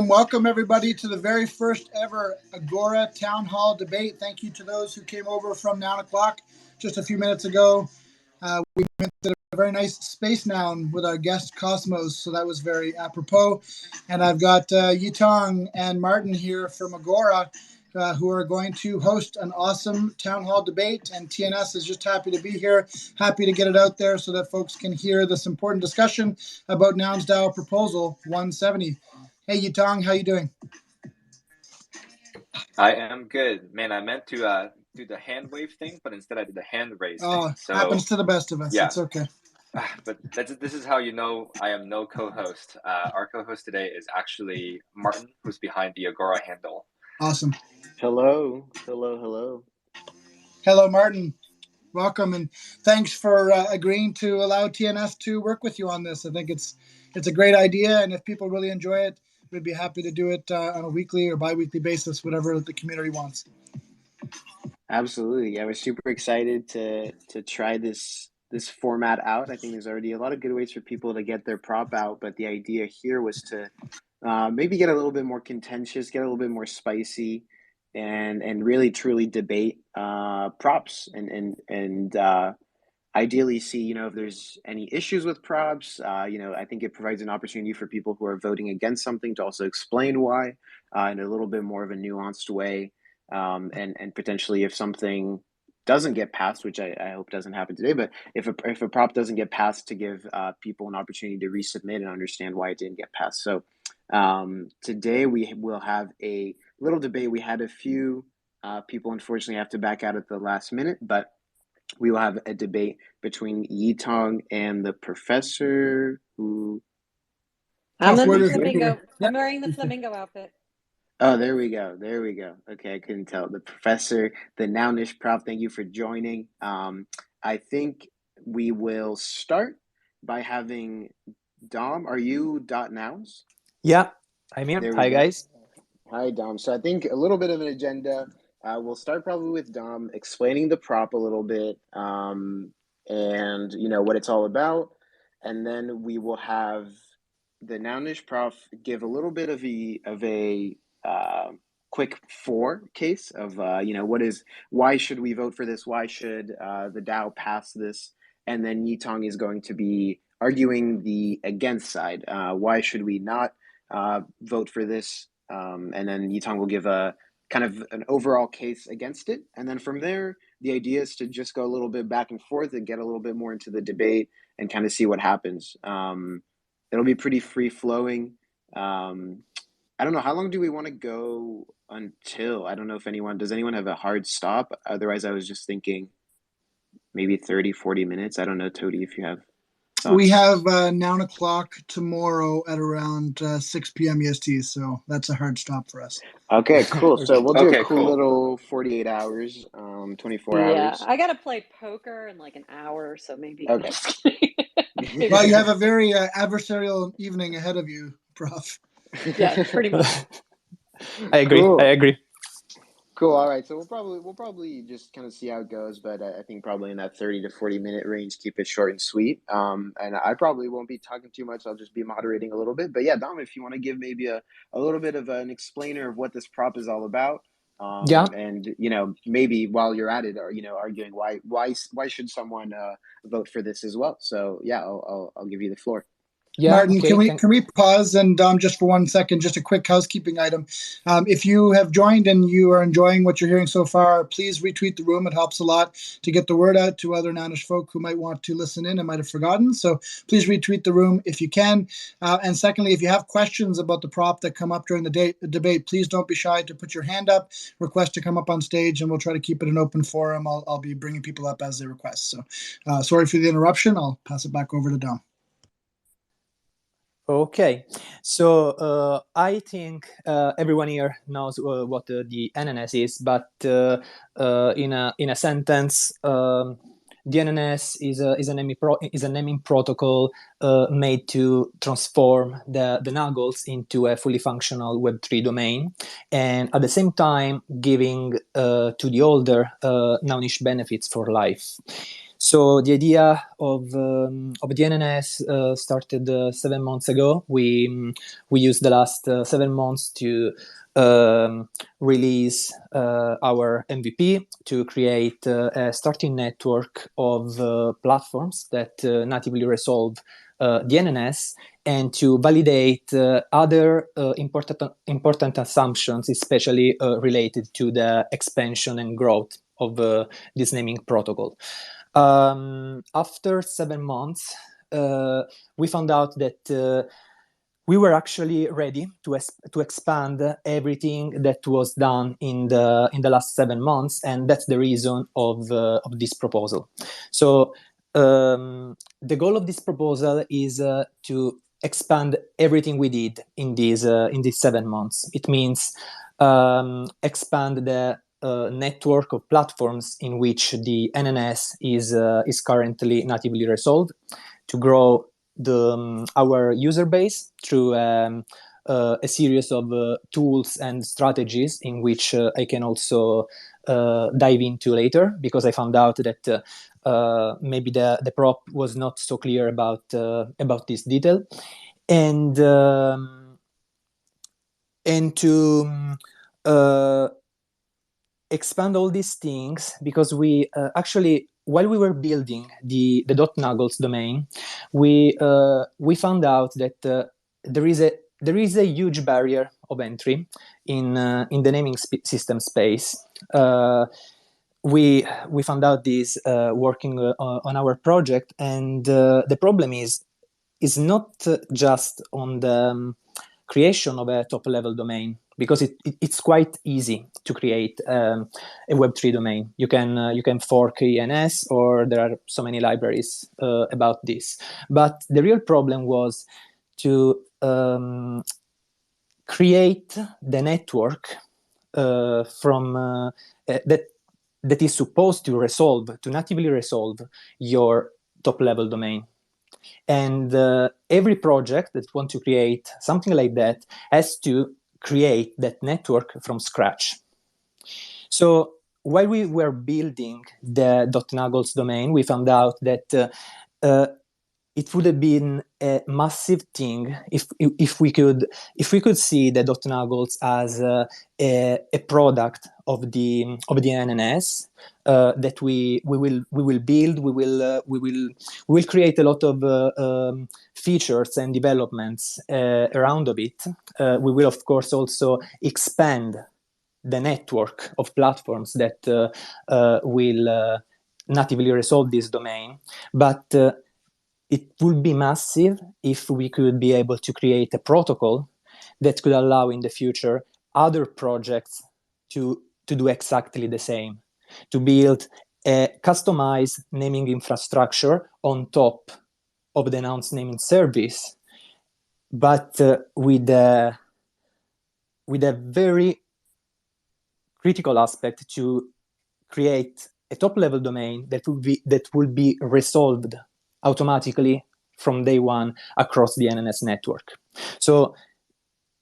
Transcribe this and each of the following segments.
Welcome everybody to the very first ever Agora Townhall Debate. Thank you to those who came over from Noun O'Clock just a few minutes ago. We did a very nice space noun with our guest Cosmos, so that was very apropos. And I've got Zhayitong and Martin here from Agora who are going to host an awesome Townhall Debate. And TNS is just happy to be here, happy to get it out there so that folks can hear this important discussion about Noun Style Proposal 170. Hey, Zhayitong, how you doing? I am good. Man, I meant to do the hand wave thing, but instead I did the hand raise thing. So, happens to the best of us. Yeah. It's okay. But this is how you know I am no co-host. Our co-host today is actually Martin, who's behind the Agora handle. Awesome. Hello, Martin. Welcome, and thanks for agreeing to allow TNS to work with you on this. I think it's a great idea, and if people really enjoy it, we'd be happy to do it on a weekly or bi-weekly basis, whatever the community wants. Absolutely. Yeah, we're super excited to try this format out. I think there's already a lot of good ways for people to get their prop out, but the idea here was to maybe get a little bit more contentious, get a little bit more spicy, and really truly debate props and ideally see, if there's any issues with props. I think it provides an opportunity for people who are voting against something to also explain why in a little bit more of a nuanced way. And potentially if something doesn't get passed, which I hope doesn't happen today, but if a prop doesn't get passed, to give people an opportunity to resubmit and understand why it didn't get passed. So today we will have a little debate. We had a few people unfortunately have to back out at the last minute, but we will have a debate between Zhayitong and the professor who... I'm the flamingo. I'm wearing the flamingo outfit. Oh, there we go. Okay, I couldn't tell. The professor, the nounish prof, thank you for joining. I think we will start by having Dom. Are you dotnouns? Yeah, I'm here. Hi, guys. Hi, Dom. So I think a little bit of an agenda. We'll start probably with Dom explaining the prop a little bit and, what it's all about. And then we will have the nounish prof give a little bit of a quick case of, why should we vote for this? Why should the DAO pass this? And then Zhayitong is going to be arguing the against side. Why should we not vote for this? And then Zhayitong will give a kind of an overall case against it. And then from there, the idea is to just go a little bit back and forth and get a little bit more into the debate and kind of see what happens. It'll be pretty free flowing. I don't know, how long do we want to go until? I don't know if does anyone have a hard stop? Otherwise, I was just thinking maybe 30, 40 minutes. I don't know, Tody, if you have thoughts. We have Noun O'Clock tomorrow at around 6 p.m. EST, so that's a hard stop for us. Okay, cool. So we'll do a cool little 48 hours, 24 hours. Yeah, I got to play poker in like an hour, so maybe. Okay. Well, you have a very adversarial evening ahead of you, Prof. Yeah, pretty much. I agree. Cool. I agree. Cool. All right. So we'll probably just kind of see how it goes, but I think probably in that 30 to 40 minute range, keep it short and sweet. And I probably won't be talking too much. I'll just be moderating a little bit. But yeah, Dom, if you want to give maybe a little bit of an explainer of what this prop is all about, And maybe while you're at it, or arguing why should someone vote for this as well. So yeah, I'll give you the floor. Yeah, Martin, okay, can we pause and just for 1 second, just a quick housekeeping item. If you have joined and you are enjoying what you're hearing so far, please retweet the room. It helps a lot to get the word out to other Nounish folk who might want to listen in and might have forgotten. So please retweet the room if you can. And secondly, if you have questions about the prop that come up during the debate, please don't be shy to put your hand up, request to come up on stage, and we'll try to keep it an open forum. I'll be bringing people up as they request. So sorry for the interruption. I'll pass it back over to Dom. Okay, so I think everyone here knows what the NNS is, but in a sentence, the NNS is a naming protocol made to transform the nuggles into a fully functional Web3 domain, and at the same time giving to the holder Nounish benefits for life. So the idea of the NNS started 7 months ago. We used the last 7 months to release our MVP, to create a starting network of platforms that natively resolve the NNS, and to validate other important assumptions, especially related to the expansion and growth of this naming protocol. After 7 months, we found out that we were actually ready to expand everything that was done in the last 7 months, and that's the reason of this proposal. So the goal of this proposal is to expand everything we did in these 7 months. It means expand the network of platforms in which the NNS is currently natively resolved, to grow our user base through a series of tools and strategies in which I can also dive into later, because I found out that maybe the prop was not so clear about this detail, and to expand all these things, because we actually, while we were building the dotnouns domain, we found out that there is a huge barrier of entry in the naming system space. We found out this working on our project, and the problem is not just on the creation of a top-level domain, because it's quite easy to create a Web3 domain. You can fork ENS, or there are so many libraries about this. But the real problem was to create the network from that is supposed to natively resolve your top-level domain. And every project that wants to create something like that has to create that network from scratch. So while we were building the .nuggles domain, we found out that it would have been a massive thing if we could see the .nuggles as a product of the NNS that we will build. We will create a lot of features and developments around of it. We will of course also expand the network of platforms that will natively resolve this domain, but it would be massive if we could be able to create a protocol that could allow in the future other projects to do exactly the same, to build a customized naming infrastructure on top of the Nouns naming service, but with a very critical aspect to create a top-level domain that will be resolved automatically from day one across the NNS network. So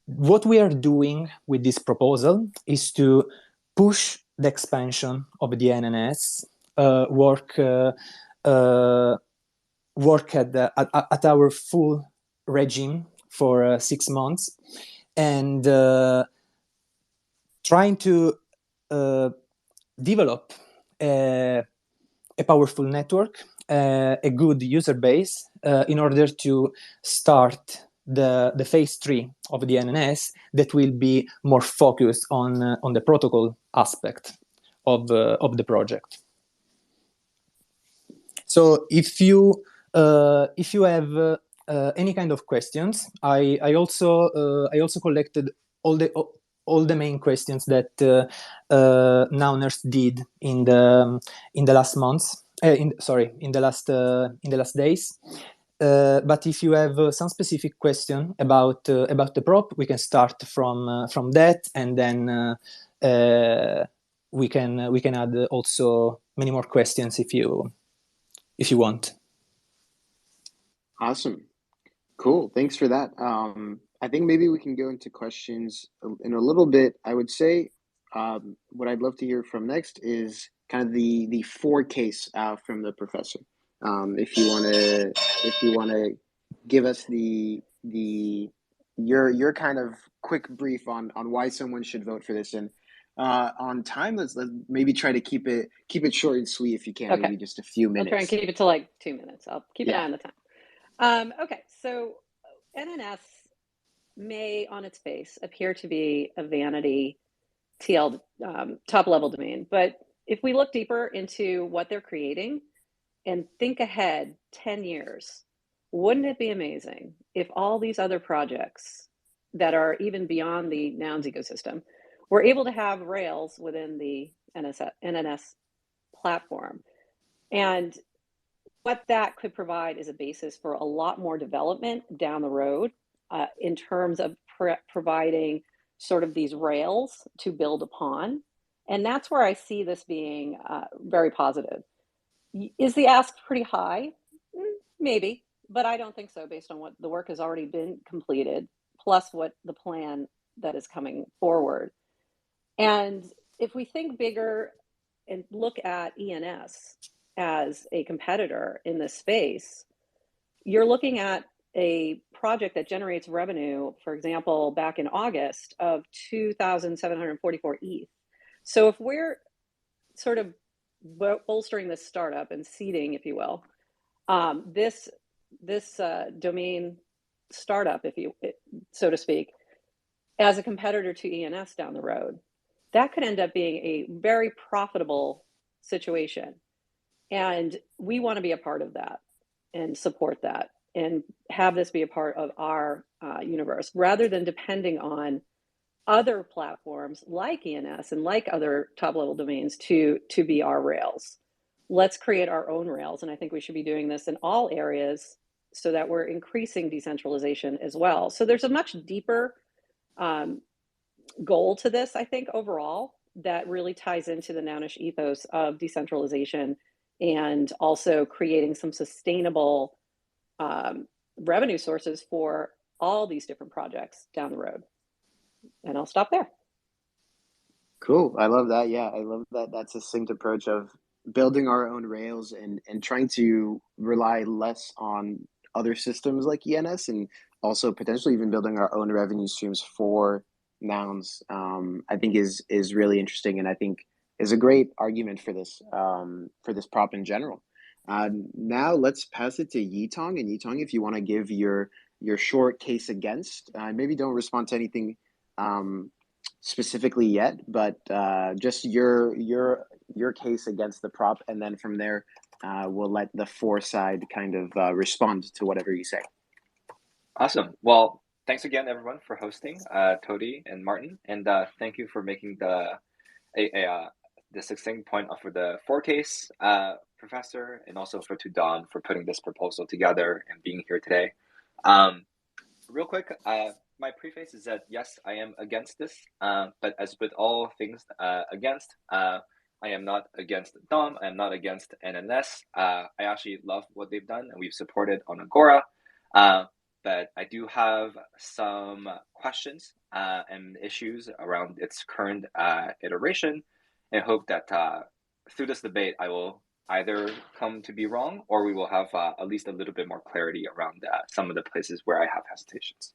what we are doing with this proposal is to push the expansion of the NNS, work at our full regime for 6 months, and trying to develop a powerful network, a good user base, in order to start the phase 3 of the NNS that will be more focused on the protocol aspect of the project. So if you have any kind of questions, I also collected all the main questions that Nouners did in the last months. In the last days. But if you have some specific question about the prop, we can start from that, and then we can add also many more questions if you want. Awesome. Cool. Thanks for that. I think maybe we can go into questions in a little bit. I would say what I'd love to hear from next is kind of the 4 case from the professor. If you want to give us your kind of quick brief on why someone should vote for this, and on time, let's maybe try to keep it short and sweet if you can. Okay. Maybe just a few minutes. I'll try and keep it to like 2 minutes. I'll keep an eye on the time. Okay, so NNS may on its face appear to be a vanity TL top level domain, but if we look deeper into what they're creating and think ahead 10 years, wouldn't it be amazing if all these other projects that are even beyond the Nouns ecosystem were able to have Rails within the NNS platform? And what that could provide is a basis for a lot more development down the road in terms of providing sort of these rails to build upon. And that's where I see this being very positive. Is the ask pretty high? Maybe, but I don't think so based on what the work has already been completed, plus what the plan that is coming forward. And if we think bigger and look at ENS as a competitor in this space, you're looking at a project that generates revenue, for example, back in August of 2,744 ETH. So if we're sort of bolstering this startup and seeding, if you will, this domain startup, so to speak, as a competitor to ENS down the road, that could end up being a very profitable situation. And we want to be a part of that and support that and have this be a part of our universe, rather than depending on other platforms like ENS and like other top level domains to be our rails. Let's create our own rails. And I think we should be doing this in all areas so that we're increasing decentralization as well. So there's a much deeper goal to this, I think, overall, that really ties into the Nounish ethos of decentralization and also creating some sustainable revenue sources for all these different projects down the road. And I'll stop there. Cool. I love that. Yeah, I love that succinct approach of building our own rails and trying to rely less on other systems like ENS, and also potentially even building our own revenue streams for Nouns. I think is really interesting, and I think is a great argument for this prop in general. Now let's pass it to Yitong. And Yitong, if you want to give your short case against, maybe don't respond to anything specifically yet, but just your case against the prop, and then from there we'll let the 4 side kind of respond to whatever you say. Awesome. Well, thanks again, everyone, for hosting, Todi and Martin, and thank you for making the succinct point for the 4 case, Professor, and also to Dom for putting this proposal together and being here today. Real quick, my preface is that yes, I am against this, but as with all things against, I am not against Dom. I am not against NNS. I actually love what they've done, and we've supported on Agora. But I do have some questions and issues around its current iteration, and hope that through this debate, I will either come to be wrong, or we will have at least a little bit more clarity around some of the places where I have hesitations.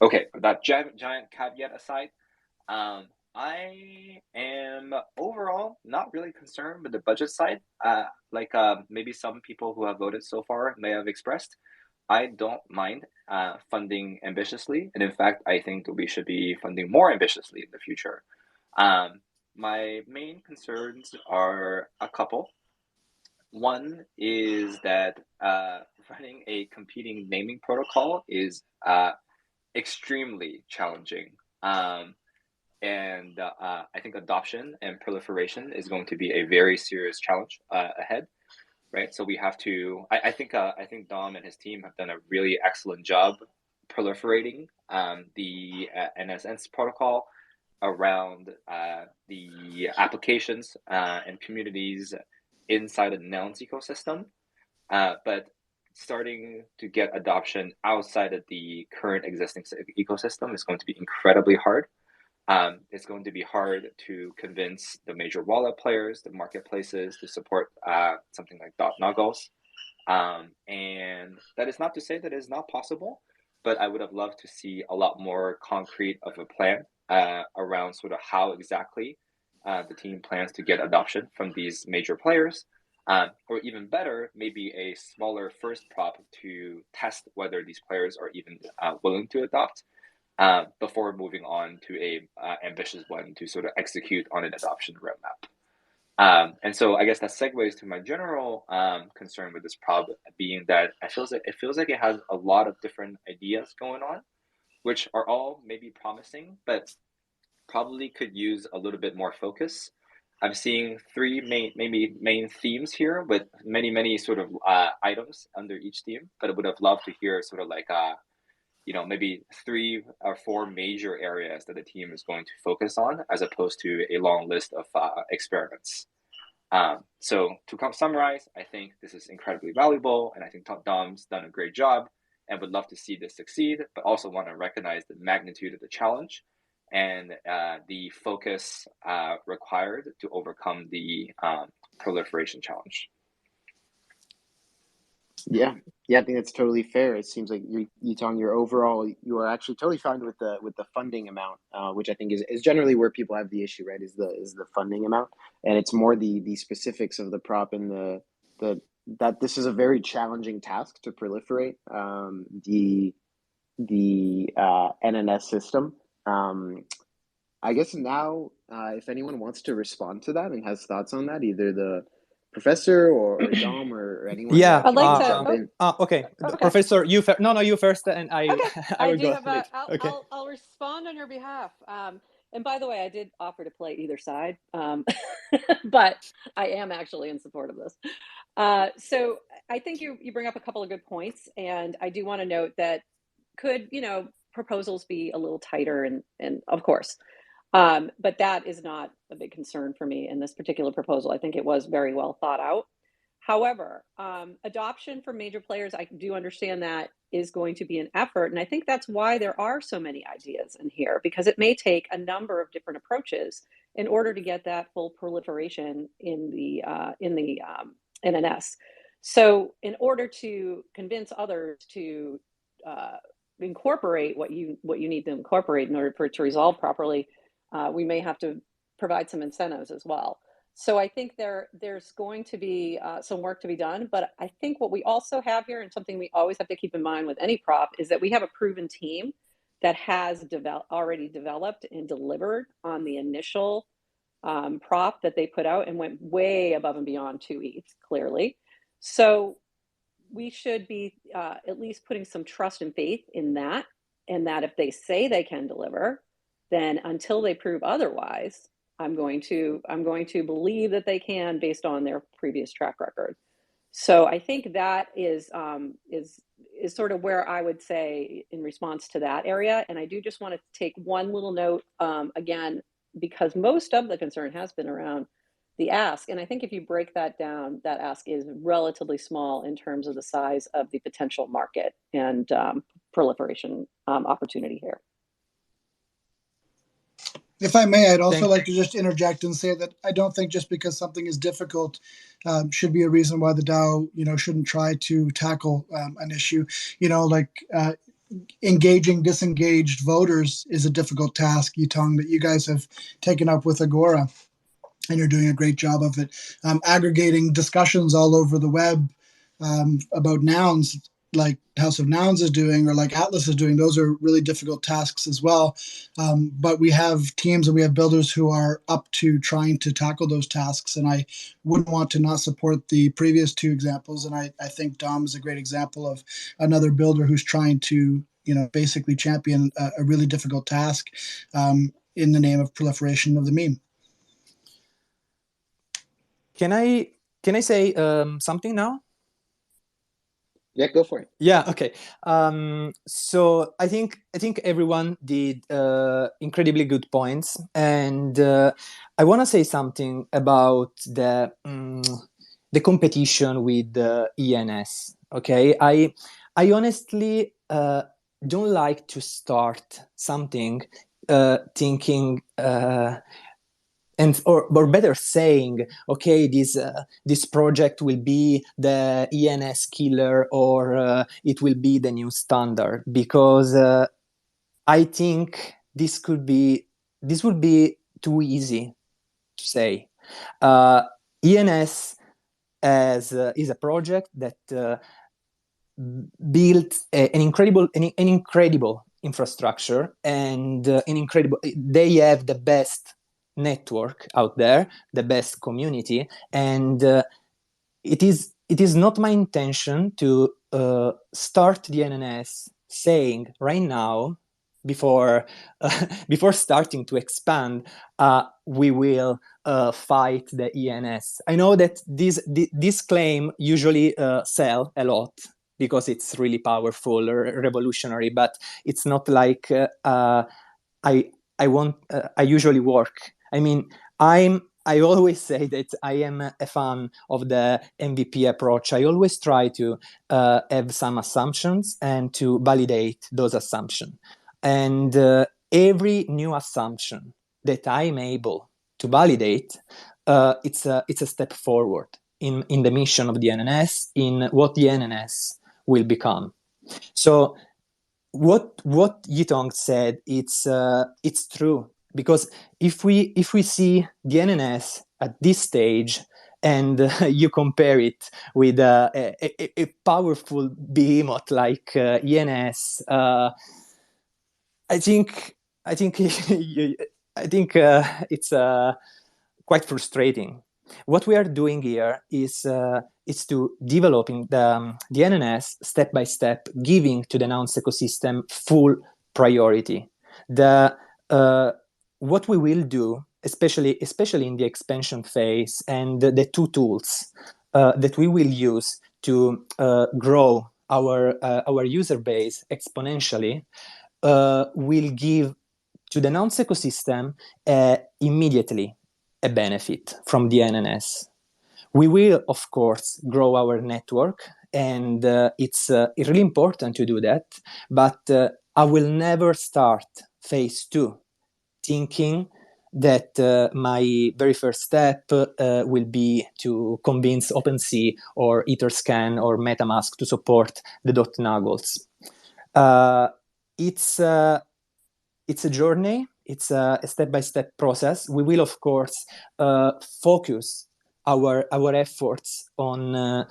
Okay, that giant caveat aside, I am overall not really concerned with the budget side. Like maybe some people who have voted so far may have expressed, I don't mind funding ambitiously. And in fact, I think that we should be funding more ambitiously in the future. My main concerns are a couple. One is that running a competing naming protocol is extremely challenging. And I think adoption and proliferation is going to be a very serious challenge ahead, right? So we have to. I think Dom and his team have done a really excellent job proliferating the NSN's protocol around the applications and communities inside of the Nouns ecosystem, but starting to get adoption outside of the current existing ecosystem is going to be incredibly hard. It's going to be hard to convince the major wallet players, the marketplaces to support something like dotnouns. And that is not to say that it is not possible, but I would have loved to see a lot more concrete of a plan around sort of how exactly the team plans to get adoption from these major players. Or even better, maybe a smaller first prop to test whether these players are even willing to adopt. Before moving on to a ambitious one to sort of execute on an adoption roadmap. And so I guess that segues to my general concern with this prob being that it feels like it has a lot of different ideas going on, which are all maybe promising, but probably could use a little bit more focus. I'm seeing three main themes here with many sort of items under each theme, but I would have loved to hear sort of like maybe 3 or 4 major areas that the team is going to focus on, as opposed to a long list of experiments. So to summarize, I think this is incredibly valuable, and I think Dom's done a great job, and would love to see this succeed, but also want to recognize the magnitude of the challenge and the focus required to overcome the proliferation challenge. Yeah, I think that's totally fair. It seems like Yitong, you are actually totally fine with the funding amount, which I think is generally where people have the issue, right? Is the funding amount, and it's more the specifics of the prop and that this is a very challenging task to proliferate the NNS system. I guess now, if anyone wants to respond to that and has thoughts on that, either the professor or Dom or anyone. Yeah, I'd like to jump in. Okay. Okay. Professor, you first. No, you first, and I. Okay. I will do go. have Okay. I'll respond on your behalf. And by the way, I did offer to play either side, but I am actually in support of this. So I think you bring up a couple of good points, and I do want to note that could proposals be a little tighter, and of course. But that is not a big concern for me in this particular proposal. I think it was very well thought out. However, adoption for major players, I do understand that is going to be an effort. And I think that's why there are so many ideas in here, because it may take a number of different approaches in order to get that full proliferation in the NNS. So in order to convince others to incorporate what you need to incorporate in order for it to resolve properly, we may have to provide some incentives as well. So I think there's going to be some work to be done, but I think what we also have here, and something we always have to keep in mind with any prop, is that we have a proven team that has already developed and delivered on the initial prop that they put out and went way above and beyond 2 ETH, clearly. So we should be at least putting some trust and faith in that, and that if they say they can deliver, then until they prove otherwise, I'm going to believe that they can based on their previous track record. So I think that is sort of where I would say in response to that area. And I do just want to take one little note again, because most of the concern has been around the ask. And I think if you break that down, that ask is relatively small in terms of the size of the potential market and proliferation opportunity here. If I may, I'd also like to just interject and say that I don't think just because something is difficult should be a reason why the DAO, shouldn't try to tackle an issue. engaging disengaged voters is a difficult task, Yitong, that you guys have taken up with Agora, and you're doing a great job of it. Aggregating discussions all over the web about nouns, like House of Nouns is doing, or like Atlas is doing, those are really difficult tasks as well. But we have teams and we have builders who are up to trying to tackle those tasks. And I wouldn't want to not support the previous two examples. And I think Dom is a great example of another builder who's trying to, basically champion a really difficult task in the name of proliferation of the meme. Can I say something now? Yeah, go for it. Yeah, okay. So I think everyone did incredibly good points, and I want to say something about the competition with the ENS. Okay, I honestly don't like to start something thinking. Or better saying, okay, this project will be the ENS killer, or it will be the new standard, because I think this would be too easy to say. ENS is a project that built an incredible infrastructure, and they have the best network out there, the best community, and it is not my intention to start the NNS saying right now, before starting to expand, we will fight the ENS. I know that this claim usually sell a lot because it's really powerful or revolutionary, but it's not like I usually work. I mean, I always say that I am a fan of the MVP approach. I always try to have some assumptions and to validate those assumptions. And every new assumption that I'm able to validate, it's a step forward in the mission of the NNS, in what the NNS will become. So what Yitong said, it's true, because if we see the NNS at this stage, and you compare it with a powerful behemoth like ENS, I think it's quite frustrating. What we are doing here is to developing the NNS step by step, giving to the nouns ecosystem full priority. What we will do, especially in the expansion phase, and the two tools that we will use to grow our user base exponentially, will give to the nouns ecosystem immediately a benefit from the NNS. We will, of course, grow our network, and it's really important to do that. But I will never start phase 2 thinking that my very first step will be to convince OpenSea or Etherscan or MetaMask to support the dotnouns. It's a journey. It's a step-by-step process. We will, of course, focus our efforts on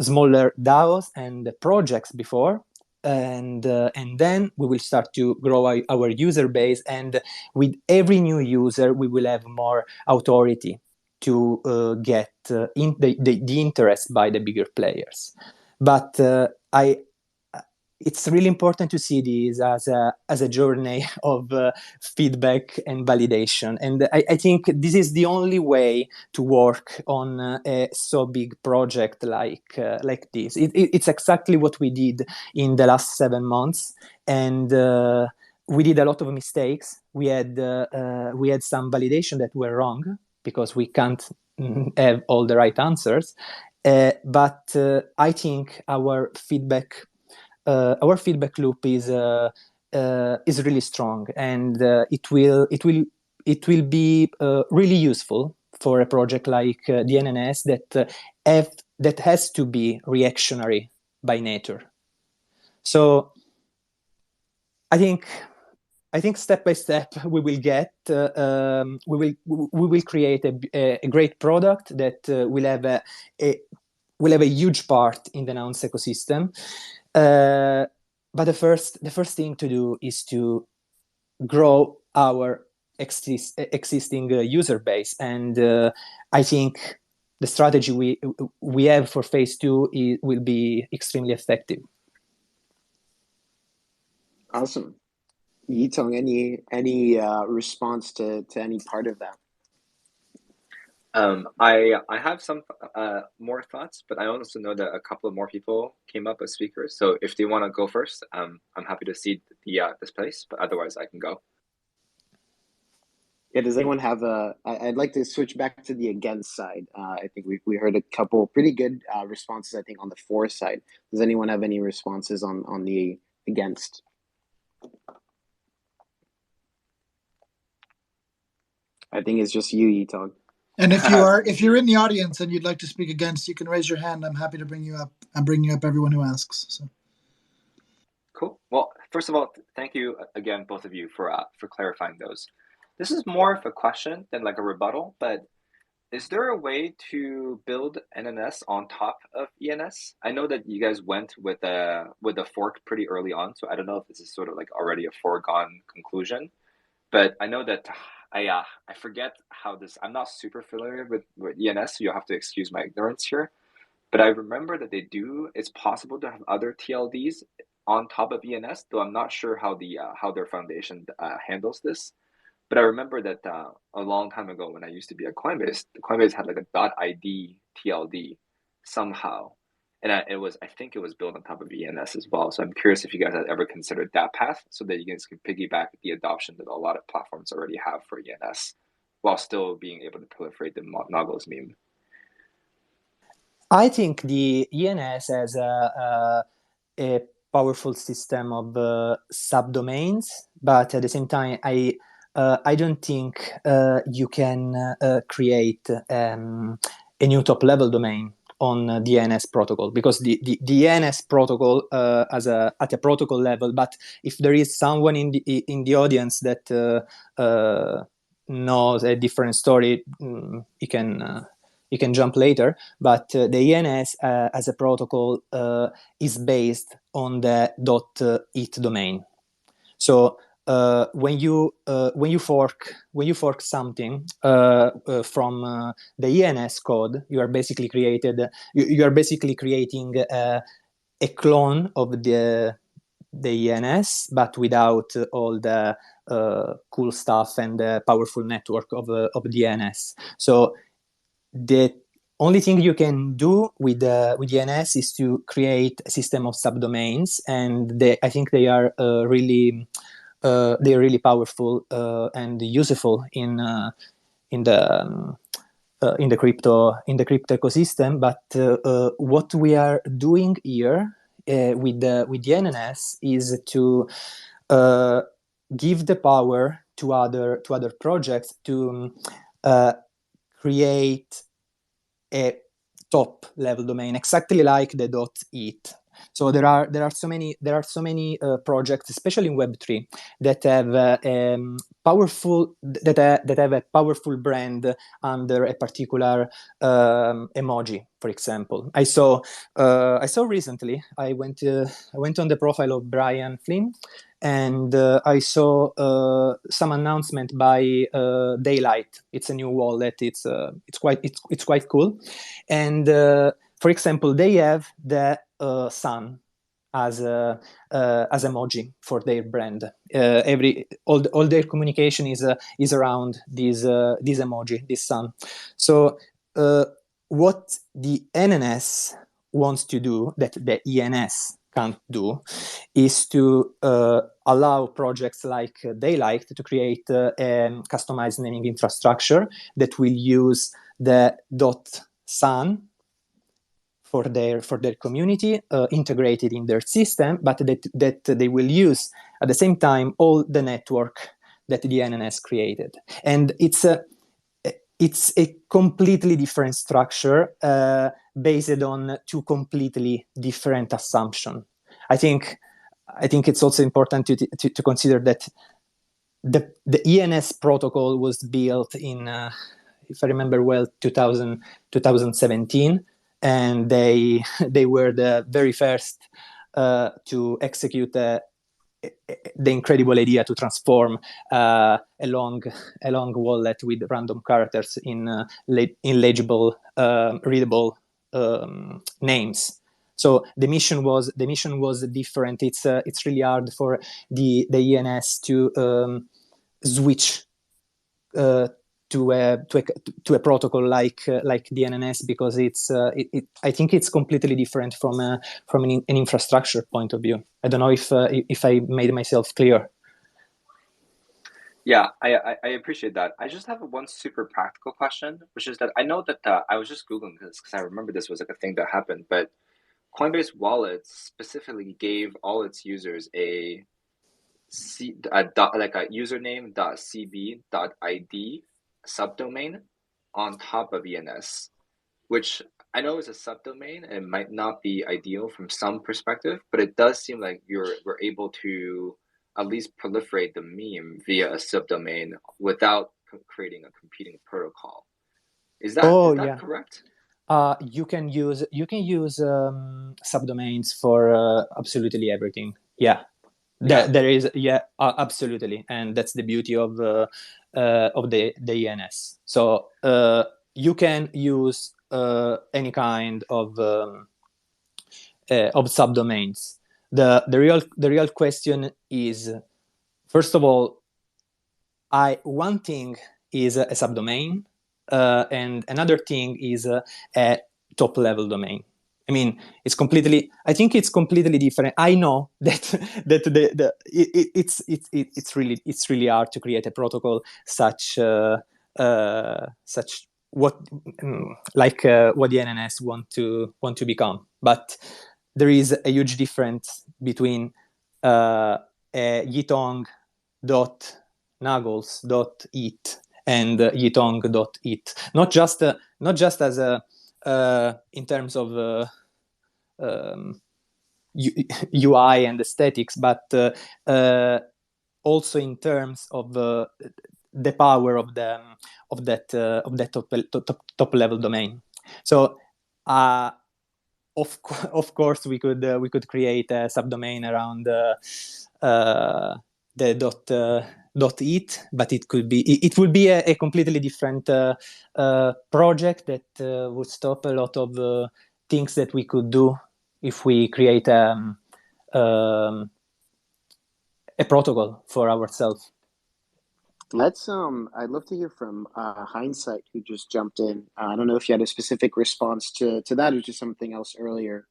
smaller DAOs and projects before, and then we will start to grow our user base. And with every new user, we will have more authority to get in the interest by the bigger players. But it's really important to see this as a journey of feedback and validation. And I think this is the only way to work on a so big project like this. It's exactly what we did in the last 7 months. And we did a lot of mistakes. We had some validation that were wrong, because we can't have all the right answers. But I think our feedback loop is really strong, and it will be really useful for a project like the NNS that has to be reactionary by nature. So I think step by step we will get we will create a great product that will have a huge part in the Nouns ecosystem. But the first thing to do is to grow our existing user base, and I think the strategy we have for phase 2 will be extremely effective. Awesome. Yitong, any response to any part of that? I have some more thoughts, but I also know that a couple of more people came up as speakers. So if they want to go first, I'm happy to cede this place, but otherwise I can go. Yeah, does anyone have I'd like to switch back to the against side. I think we heard a couple pretty good responses, I think, on the for side. Does anyone have any responses on the against? I think it's just you, Yitong. And if you're in the audience and you'd like to speak against, you can raise your hand. I'm happy to bring you up. I'm bringing up everyone who asks. So. Cool. Well, first of all, thank you again, both of you, for clarifying those. This is more of a question than like a rebuttal, but is there a way to build NNS on top of ENS? I know that you guys went with a fork pretty early on, so I don't know if this is sort of like already a foregone conclusion, but I know that I forget how this. I'm not super familiar with ENS, so you'll have to excuse my ignorance here. But I remember that it's possible to have other TLDs on top of ENS, though I'm not sure how their foundation handles this. But I remember that a long time ago when I used to be at Coinbase, Coinbase had like a .id TLD somehow. And I think it was built on top of ENS as well. So I'm curious if you guys had ever considered that path so that you guys can piggyback the adoption that a lot of platforms already have for ENS while still being able to proliferate the Nautilus meme. I think the ENS has a powerful system of subdomains, but at the same time, I don't think you can create a new top-level domain on the ENS protocol, because the ENS protocol at a protocol level. But if there is someone in the audience that knows a different story, you can jump later. But the ENS as a protocol is based on the .it domain. So when you fork something from the ENS code, you are basically creating a clone of the ENS, but without all the cool stuff and the powerful network of the ENS. So the only thing you can do with the ENS is to create a system of subdomains, and I think they are really powerful and useful in the crypto ecosystem. But what we are doing here with the NNS is to give the power to other projects to create a top level domain, exactly like the .it. So there are so many projects, especially in Web3, that have a powerful brand under a particular emoji. For example, I saw recently. I went on the profile of Brian Flynn, and I saw some announcement by Daylight. It's a new wallet. It's quite cool, and for example, they have the sun as emoji for their brand. All their communication is around this emoji, this sun. So what the NNS wants to do that the ENS can't do is to allow projects like Daylight to create a customized naming infrastructure that will use the .sun for their community, integrated in their system, but that they will use at the same time all the network that the NNS created. And it's a completely different structure based on two completely different assumptions. I think I think it's also important to consider that the ENS protocol was built in, if I remember well, 2017, and they were the very first to execute the incredible idea to transform a long wallet with random characters in legible, readable names. So the mission was different. It's really hard for the ENS to switch to a protocol like the NNS, because I think it's completely different from an infrastructure point of view. I don't know if I made myself clear. Yeah, I appreciate that. I just have one super practical question, which is that I know that I was just Googling this because I remember this was like a thing that happened, but Coinbase Wallet specifically gave all its users a username.cb.id subdomain on top of ENS, which I know is a subdomain and might not be ideal from some perspective, but it does seem like we're able to at least proliferate the meme via a subdomain without creating a competing protocol. Is that correct? You can use subdomains for absolutely everything. Yeah. There is, absolutely, and that's the beauty of the ENS. So you can use any kind of subdomains. The real question is, first of all, one thing is a subdomain, and another thing is a top level domain. I mean, I think it's completely different. I know that it's really hard to create a protocol such what what the NNS want to become. But there is a huge difference between a zhayitong.nuggles.it and zhayitong.it. Not just as a in terms of UI and aesthetics, but also in terms of the power of that top level domain. So of course we could create a subdomain around the .it, but it would be a completely different project that would stop a lot of things that we could do if we create a protocol for ourselves. I'd love to hear from Hindsight, who just jumped in. I don't know if you had a specific response to that or just something else earlier,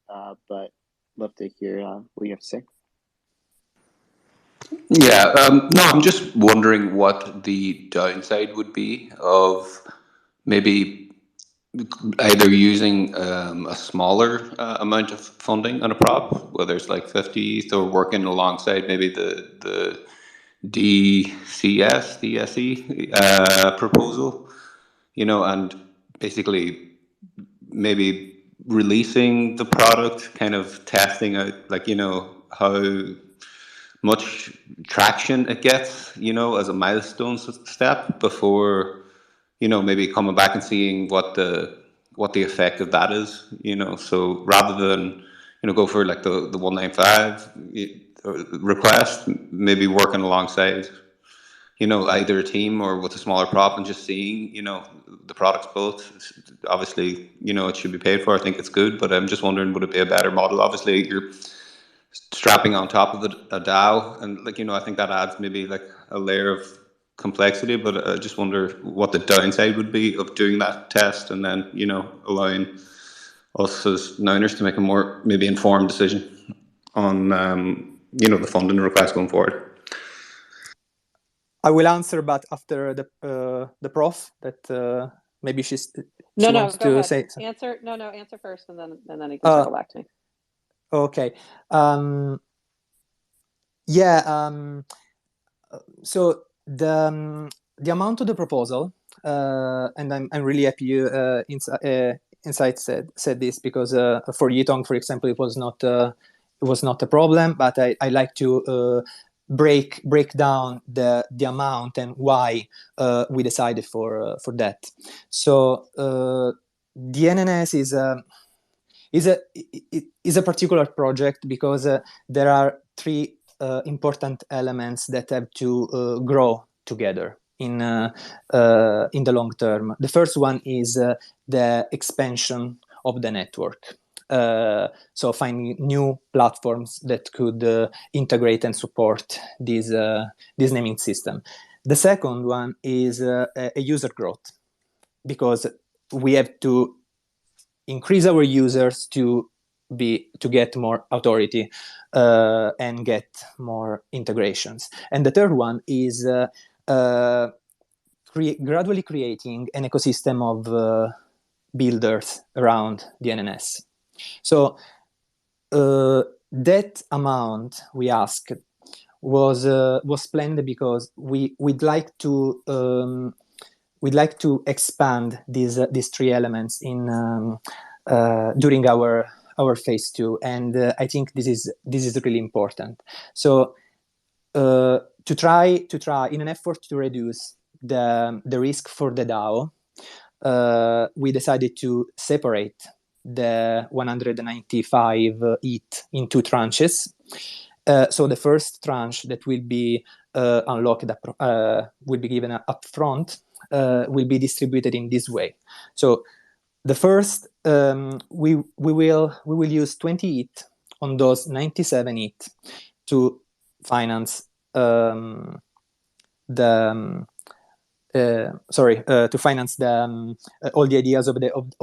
but love to hear what you have to say. Yeah, no, I'm just wondering what the downside would be of maybe either using a smaller amount of funding on a prop, whether it's like 50 ETH, or working alongside maybe the DSE proposal, and basically maybe releasing the product, kind of testing out, how much traction it gets, as a milestone step before, maybe coming back and seeing what the effect of that is, so rather than, go for like the 195 request, maybe working alongside, either a team or with a smaller prop and just seeing, the products both. Obviously, it should be paid for. I think it's good, but I'm just wondering, would it be a better model? Obviously, you're strapping on top of a DAO, and I think that adds maybe like a layer of complexity, but I just wonder what the downside would be of doing that test and then, allowing us as Nouners to make a more maybe informed decision on, the funding request going forward. I will answer, but after the prof, that maybe she wants to ahead. say. Answer first, and then you can circle back to me. Okay. So the amount of the proposal, and I'm really happy Insight said this, because for zhayitong, for example, it was not was not a problem, but I like to break down the amount and why we decided for that. So the NNS is a particular project because there are three important elements that have to grow together in the long term. The first one is the expansion of the network. So finding new platforms that could integrate and support this naming system. The second one is a user growth, because we have to increase our users to get more authority and get more integrations. And the third one is gradually creating an ecosystem of builders around the NNS. So that amount we asked was planned because we'd like to expand these three elements in during our phase 2, and I think this is really important. So to try in an effort to reduce the risk for the DAO, we decided to separate the 195 ETH in two tranches. So the first tranche that will be unlocked, will be given up front, will be distributed in this way. So the first, we will use 20 ETH on those 97 ETH to finance to finance all the ideas of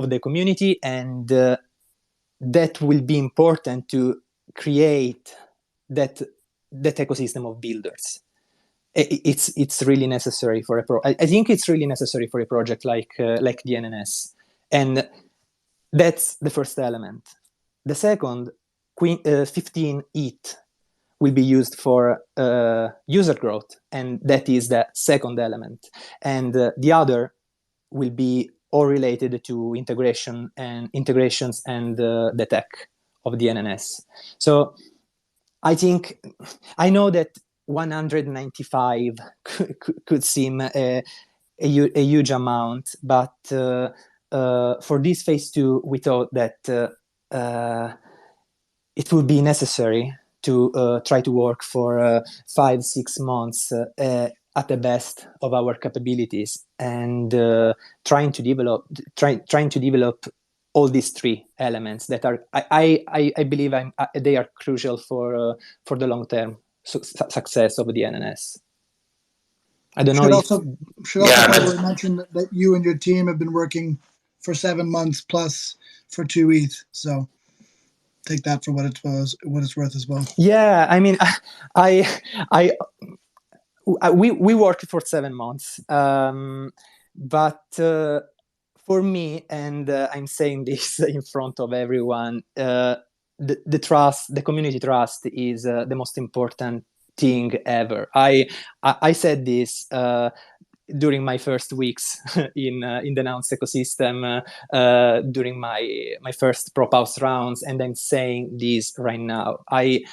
the community, and that will be important to create that ecosystem of builders. It's really necessary for I think it's really necessary for a project like the NNS, and that's the first element. The second, 15 ETH will be used for user growth, and that is the second element. And the other will be all related to integrations and the tech of the NNS. So I know that 195 could seem a huge amount, but for this phase 2, we thought that it would be necessary to try to work for 5-6 months at the best of our capabilities, and trying to develop all these three elements that are I believe they are crucial for the long term success of the NNS. I don't know. Should also mention that you and your team have been working for 7 months plus for 2 ETH. So take that for what it's worth as well. Yeah, I mean, we worked for 7 months, but for me, and I'm saying this in front of everyone, the trust, the community trust, is the most important thing ever. I said this during my first weeks in the Nouns ecosystem, during my first prop house rounds, and I'm saying this right now. I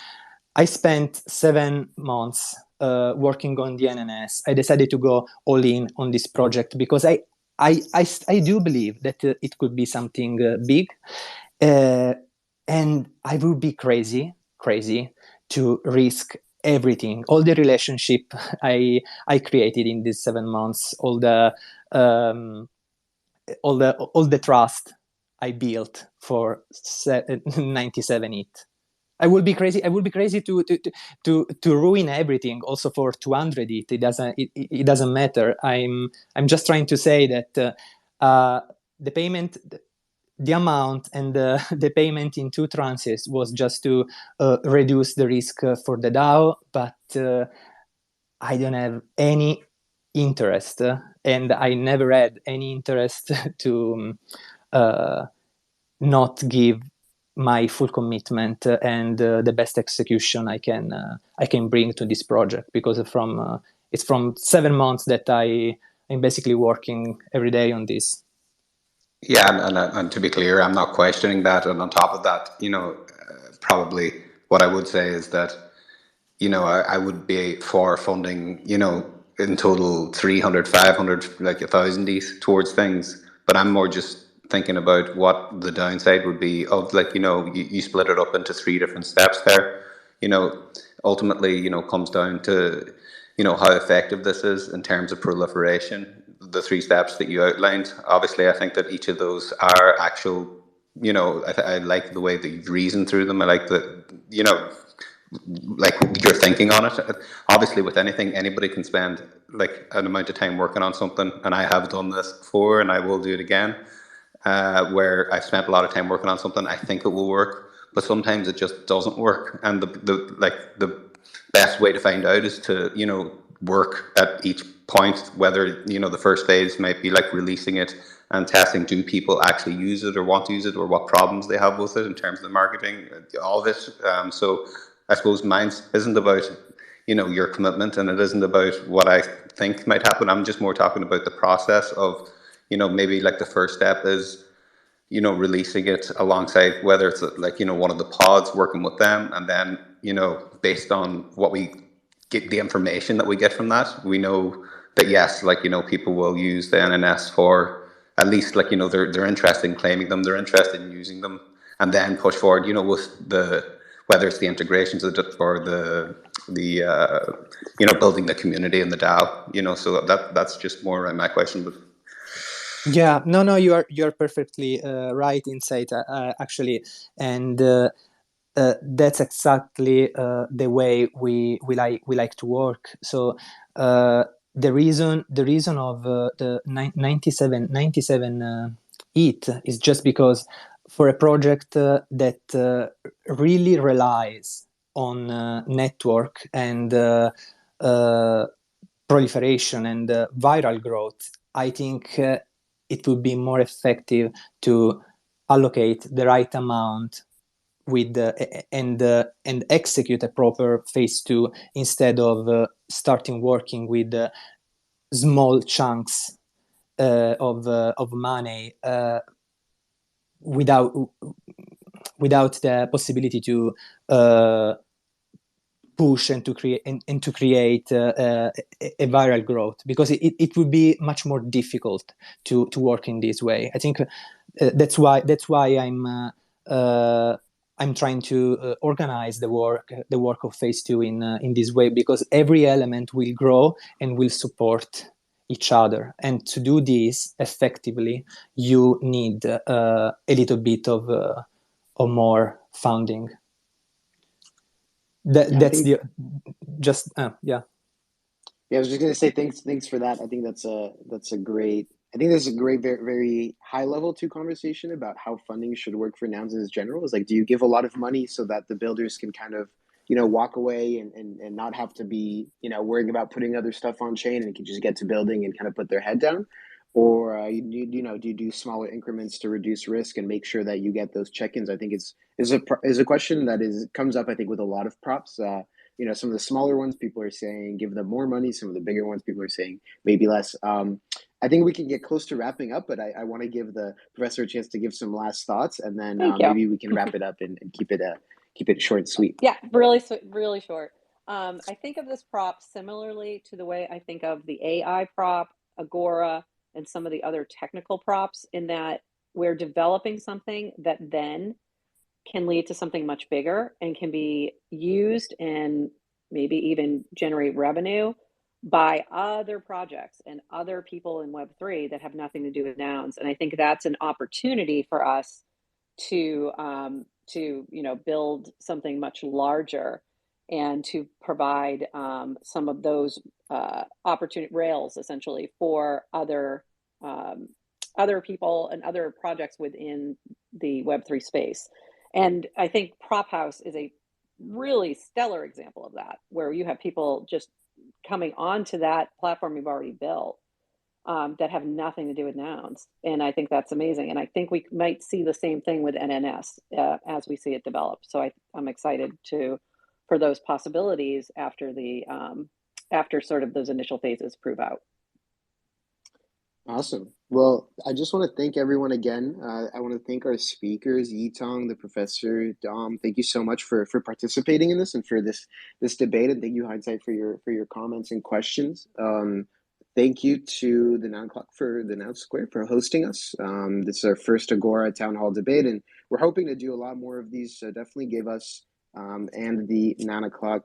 spent 7 months working on the NNS. I decided to go all in on this project because I do believe that it could be something big, and I would be crazy to risk everything, all the relationship I created in these 7 months, all the trust I built for 97 ETH. I would be crazy to ruin everything also for 200 ETH. It doesn't matter. I'm just trying to say that the payment, the amount, and the payment in 2 tranches was just to reduce the risk for the DAO, but I don't have any interest, and I never had any interest to not give my full commitment and the best execution I can bring to this project, because it's from 7 months that I'm basically working every day on this. Yeah, and to be clear, I'm not questioning that. And on top of that, probably what I would say is that, I would be for funding, in total 300, 500, like 1,000 towards things. But I'm more just thinking about what the downside would be of, like, you split it up into 3 different steps there. Ultimately, comes down to, how effective this is in terms of proliferation. The 3 steps that you outlined, obviously, I think that each of those are actual, I like the way that you've reasoned through them. I like that, like you're thinking on it. Obviously, with anything, anybody can spend like an amount of time working on something, and I have done this before, and I will do it again. Where I've spent a lot of time working on something, I think it will work, but sometimes it just doesn't work. And the best way to find out is to work at each point. Whether the first phase might be like releasing it and testing, do people actually use it or want to use it, or what problems they have with it in terms of the marketing, all of it. So I suppose mine isn't about your commitment, and it isn't about what I think might happen. I'm just more talking about the process of maybe like the first step is releasing it alongside, whether it's like one of the pods, working with them, and then based on what we get, the information that we get from that, we know that yes, like people will use the NNS for at least, like they're interested in claiming them, they're interested in using them, and then push forward with the, whether it's the integrations or the building the community and the DAO. So that's just more around my question. But yeah, no, you're perfectly right, Insight, actually, and that's exactly the way we like to work. So the reason of the 97 ETH is just because for a project that really relies on network and proliferation and viral growth, I think it would be more effective to allocate the right amount with and execute a proper phase 2 instead of starting working with small chunks of money without the possibility to push and to create a viral growth, because it would be much more difficult to work in this way. I think that's why I'm trying to organize the work of phase 2 in this way, because every element will grow and will support each other. And to do this effectively, you need a little bit of more funding. That's the just yeah. Yeah, I was just gonna say thanks for that. I think that's a great. I think there's a great, very, very high level to conversation about how funding should work for nouns in general. Is like, do you give a lot of money so that the builders can kind of walk away and not have to be worrying about putting other stuff on chain, and can just get to building and kind of put their head down, or do you do smaller increments to reduce risk and make sure that you get those check-ins? I think is a question that comes up, I think, with a lot of props. Some of the smaller ones, people are saying give them more money. Some of the bigger ones, people are saying maybe less. I think we can get close to wrapping up, but I want to give the professor a chance to give some last thoughts, and then maybe we can wrap it up and keep it short and sweet. Yeah, really short. I think of this prop similarly to the way I think of the AI prop, Agora, and some of the other technical props, in that we're developing something that then can lead to something much bigger and can be used and maybe even generate revenue by other projects and other people in Web3 that have nothing to do with nouns. And I think that's an opportunity for us to build something much larger and to provide some of those opportunity rails essentially for other people and other projects within the Web3 space. And I think Prop House is a really stellar example of that, where you have people just coming onto that platform you've already built that have nothing to do with nouns. And I think that's amazing. And I think we might see the same thing with NNS as we see it develop. So I'm excited for those possibilities after after sort of those initial phases prove out. Awesome. Well, I just want to thank everyone again. I want to thank our speakers, Yitong, the professor, Dom. Thank you so much for participating in this and for this debate, and thank you, Hindsight, for your comments and questions. Thank you to the Noun Square for hosting us. This is our first Agora Townhall Debate, and we're hoping to do a lot more of these. So definitely give us and the 9 o'clock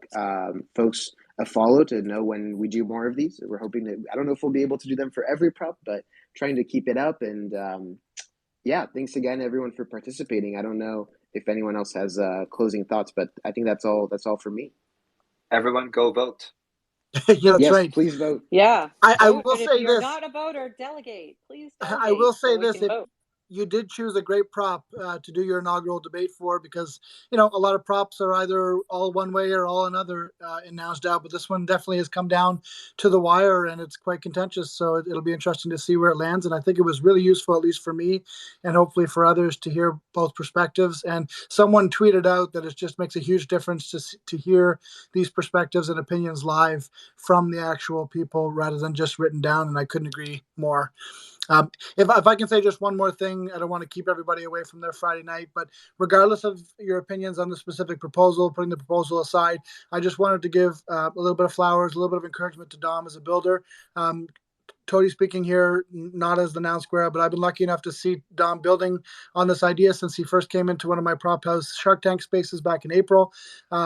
folks a follow to know when we do more of these. We're hoping to, I don't know if we'll be able to do them for every prop, but trying to keep it up. And yeah, thanks again, everyone, for participating. I don't know if anyone else has closing thoughts, but I think that's all for me. Everyone go vote. Yeah, that's yes, right. Please vote. Yeah. I Vote, will and say if you're this. not a voter, delegate. Please delegate. I will say so we this. can vote. You did choose a great prop to do your inaugural debate for, because a lot of props are either all one way or all another in NounsDAO, but this one definitely has come down to the wire and it's quite contentious, so it'll be interesting to see where it lands. And I think it was really useful, at least for me and hopefully for others, to hear both perspectives. And someone tweeted out that it just makes a huge difference to hear these perspectives and opinions live from the actual people rather than just written down, and I couldn't agree more. If I can say just one more thing, I don't want to keep everybody away from their Friday night, but regardless of your opinions on the specific proposal, putting the proposal aside, I just wanted to give a little bit of flowers, a little bit of encouragement to Dom as a builder. Totally speaking here, not as the Noun Square, but I've been lucky enough to see Dom building on this idea since he first came into one of my Prop House Shark Tank spaces back in April.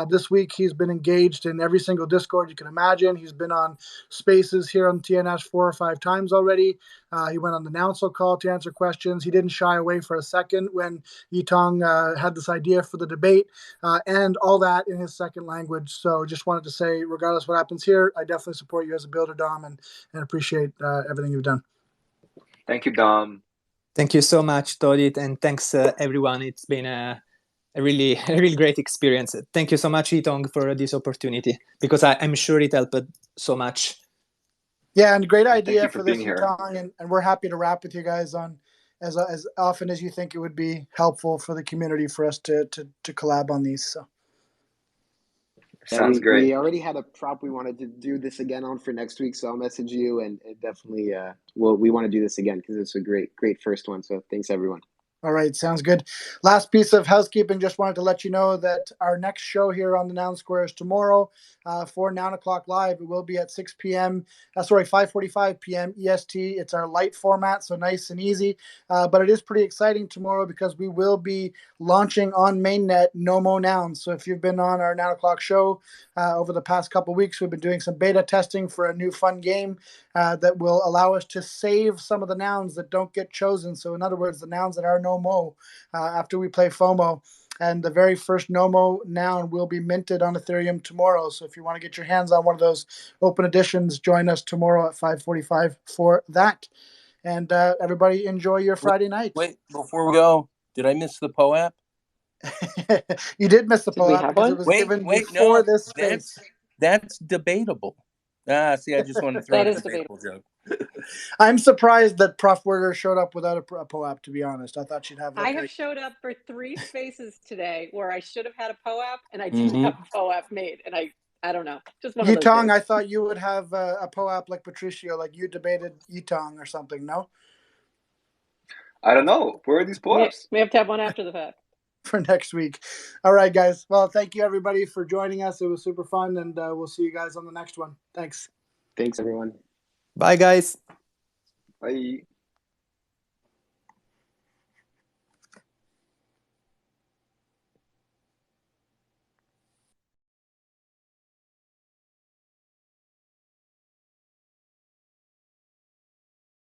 This week, he's been engaged in every single Discord you can imagine. He's been on spaces here on TNS 4 or 5 times already. He went on the Nouncil call to answer questions. He didn't shy away for a second when Yitong had this idea for the debate, and all that in his second language. So just wanted to say, regardless of what happens here, I definitely support you as a builder, Dom, and appreciate everything you've done. Thank you, Dom. Thank you so much, Todit, and thanks everyone. It's been a really great experience. Thank you so much, Yitong, for this opportunity, because I'm sure it helped so much. Yeah, and great idea Thank you for for this, being here. Yitong, and we're happy to wrap with you guys on as often as you think it would be helpful for the community for us to collab on these. So. Sounds great. We already had a prop we wanted to do this again on for next week, so I'll message you, and definitely we want to do this again because it's a great first one. So thanks, everyone. All right, sounds good. Last piece of housekeeping, just wanted to let you know that our next show here on the Noun Square is tomorrow for 9 o'clock live. It will be at 6 p.m. 5:45 p.m. EST. It's our light format, so nice and easy. But it is pretty exciting tomorrow because we will be launching on mainnet Nomo Nouns. So if you've been on our 9 o'clock show over the past couple weeks, we've been doing some beta testing for a new fun game that will allow us to save some of the nouns that don't get chosen. So in other words, the nouns that are Nomo after we play FOMO. And the very first Nomo noun will be minted on Ethereum tomorrow. So if you want to get your hands on one of those open editions, join us tomorrow at 5:45 for that. And everybody enjoy your Friday night. Wait, before we go, did I miss the POAP? You did miss the POAP because it was Wait, given before this space. That's debatable. See, I just wanted to throw in a debatable joke. I'm surprised that ProfWerder showed up without a POAP, to be honest. I thought she'd have. I have showed up for 3 spaces today where I should have had a POAP and I didn't have a POAP made, and I don't know. Just one of those Yitong, days. I thought you would have a POAP like Patricio, like you debated Yitong or something. No. I don't know. Where are these POAPs? We have to have one after the fact. For next week. All right, guys. Well, thank you everybody for joining us. It was super fun, and we'll see you guys on the next one. Thanks. Thanks, everyone. Bye, guys. Bye.